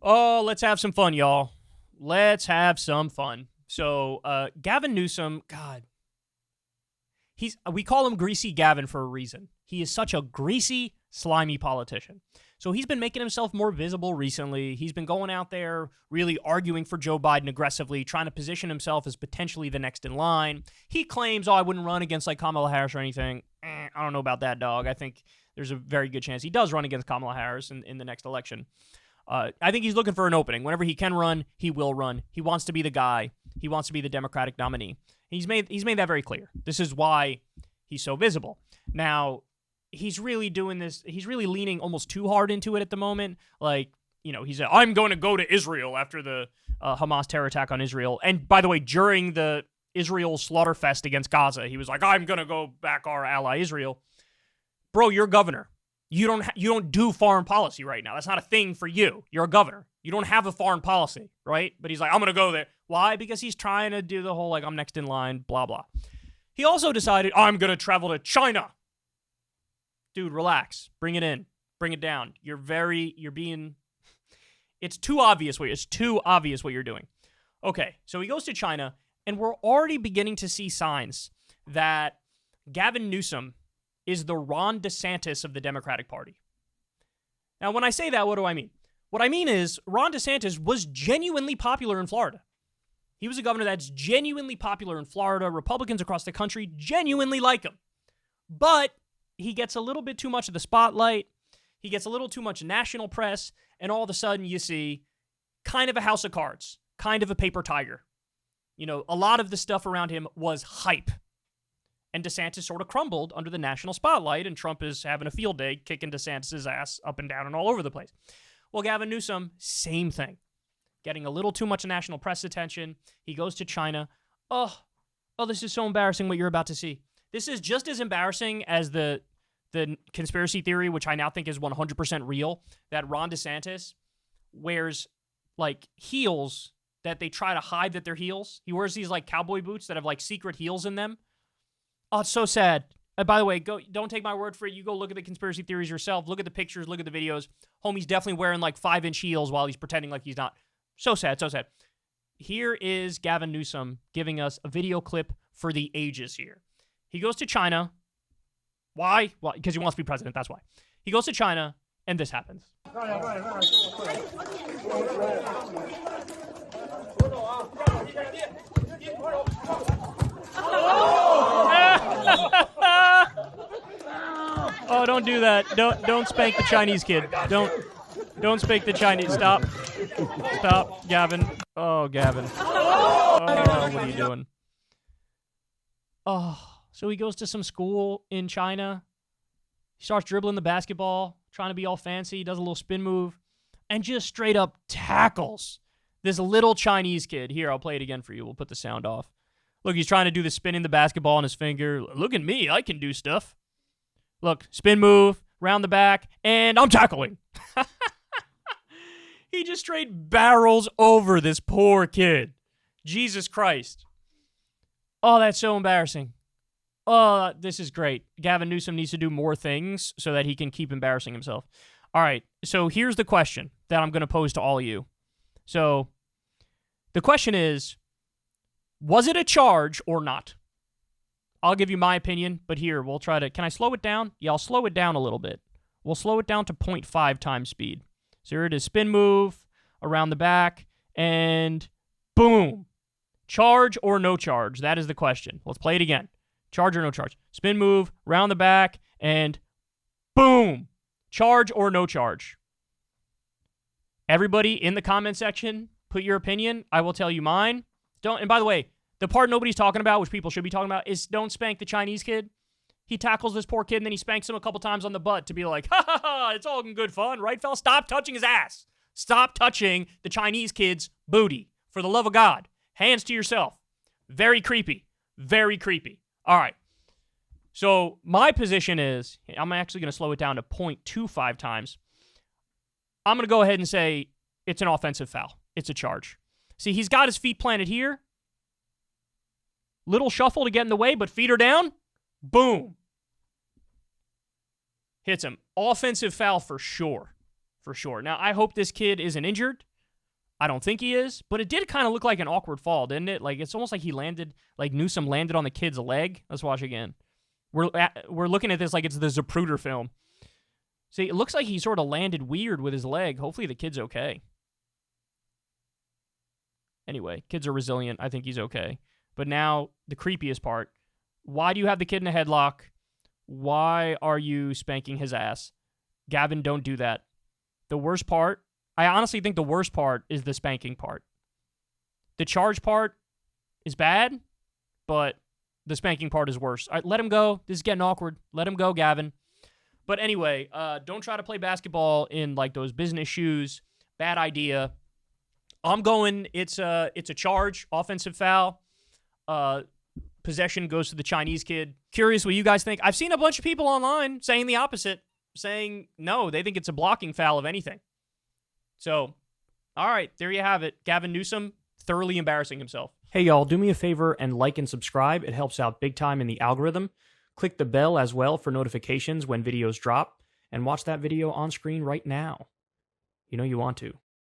Oh, let's have some fun, y'all. Let's have some fun. So, Gavin Newsom, God, we call him Greasy Gavin for a reason. He is such a greasy, slimy politician. So he's been making himself more visible recently. He's been going out there really arguing for Joe Biden aggressively, trying to position himself as potentially the next in line. He claims, I wouldn't run against like Kamala Harris or anything. I don't know about that, dog. I think there's a very good chance he does run against Kamala Harris in the next election. I think he's looking for an opening. Whenever he can run, he will run. He wants to be the guy. He wants to be the Democratic nominee. He's made that very clear. This is why he's so visible. Now, he's really doing this. He's really leaning almost too hard into it at the moment. Like, he said, I'm going to go to Israel after the Hamas terror attack on Israel. And by the way, during the Israel slaughterfest against Gaza, he was like, I'm going to go back our ally Israel. Bro, you're governor. You don't do foreign policy right now. That's not a thing for you. You're a governor. You don't have a foreign policy, right? But he's like, I'm going to go there. Why? Because he's trying to do the whole, like, I'm next in line, blah, blah. He also decided, I'm going to travel to China. Dude, relax. Bring it in. Bring it down. It's too obvious what you're doing. Okay, so he goes to China, and we're already beginning to see signs that Gavin Newsom is the Ron DeSantis of the Democratic Party. Now, when I say that, what do I mean? What I mean is Ron DeSantis was genuinely popular in Florida. He was a governor that's genuinely popular in Florida. Republicans across the country genuinely like him. But he gets a little bit too much of the spotlight. He gets a little too much national press. And all of a sudden you see kind of a house of cards, kind of a paper tiger. A lot of the stuff around him was hype. And DeSantis sort of crumbled under the national spotlight, and Trump is having a field day kicking DeSantis' ass up and down and all over the place. Well, Gavin Newsom, same thing. Getting a little too much national press attention. He goes to China. Oh, this is so embarrassing what you're about to see. This is just as embarrassing as the conspiracy theory, which I now think is 100% real, that Ron DeSantis wears, like, heels that they try to hide that they're heels. He wears these, like, cowboy boots that have, like, secret heels in them. Oh, it's so sad. By the way, don't take my word for it. You go look at the conspiracy theories yourself. Look at the pictures. Look at the videos. Homie's definitely wearing like 5-inch heels while he's pretending like he's not. So sad, so sad. Here is Gavin Newsom giving us a video clip for the ages here. He goes to China. Why? Well, because he wants to be president. That's why. He goes to China, and this happens. Oh, don't do that. Don't spank the Chinese kid. Don't spank the Chinese. Stop, Gavin. Oh, Gavin. Oh, what are you doing? Oh, so he goes to some school in China. He starts dribbling the basketball, trying to be all fancy. He does a little spin move, and just straight up tackles this little Chinese kid. Here, I'll play it again for you. We'll put the sound off. Look, he's trying to do the spinning the basketball on his finger. Look at me. I can do stuff. Look, spin move, round the back, and I'm tackling. He just straight barrels over this poor kid. Jesus Christ. Oh, that's so embarrassing. Oh, this is great. Gavin Newsom needs to do more things so that he can keep embarrassing himself. All right, so here's the question that I'm going to pose to all of you. So the question is, was it a charge or not? I'll give you my opinion, but here, we'll try to... Can I slow it down? Yeah, I'll slow it down a little bit. We'll slow it down to 0.5 times speed. So here it is. Spin move, around the back, and boom. Charge or no charge? That is the question. Let's play it again. Charge or no charge? Spin move, round the back, and boom. Charge or no charge? Everybody in the comment section, put your opinion. I will tell you mine. And by the way, the part nobody's talking about, which people should be talking about, is don't spank the Chinese kid. He tackles this poor kid, and then he spanks him a couple times on the butt to be like, ha ha ha, it's all in good fun, right, fella? Stop touching his ass. Stop touching the Chinese kid's booty. For the love of God. Hands to yourself. Very creepy. Very creepy. All right. So my position is, I'm actually going to slow it down to 0.25 times. I'm going to go ahead and say it's an offensive foul. It's a charge. See, he's got his feet planted here. Little shuffle to get in the way, but feet are down. Boom. Hits him. Offensive foul for sure. For sure. Now, I hope this kid isn't injured. I don't think he is, but it did kind of look like an awkward fall, didn't it? Like, it's almost like he landed, like Newsom landed on the kid's leg. Let's watch again. We're looking at this like it's the Zapruder film. See, it looks like he sort of landed weird with his leg. Hopefully the kid's okay. Anyway, kids are resilient. I think he's okay. But now, the creepiest part. Why do you have the kid in a headlock? Why are you spanking his ass? Gavin, don't do that. The worst part, I honestly think the worst part is the spanking part. The charge part is bad, but the spanking part is worse. All right, let him go. This is getting awkward. Let him go, Gavin. But anyway, don't try to play basketball in like those business shoes. Bad idea. I'm going, it's a charge, offensive foul. Possession goes to the Chinese kid. Curious what you guys think. I've seen a bunch of people online saying the opposite, saying no, they think it's a blocking foul of anything. So, all right, there you have it. Gavin Newsom thoroughly embarrassing himself. Hey, y'all, do me a favor and like and subscribe. It helps out big time in the algorithm. Click the bell as well for notifications when videos drop, and watch that video on screen right now. You know you want to.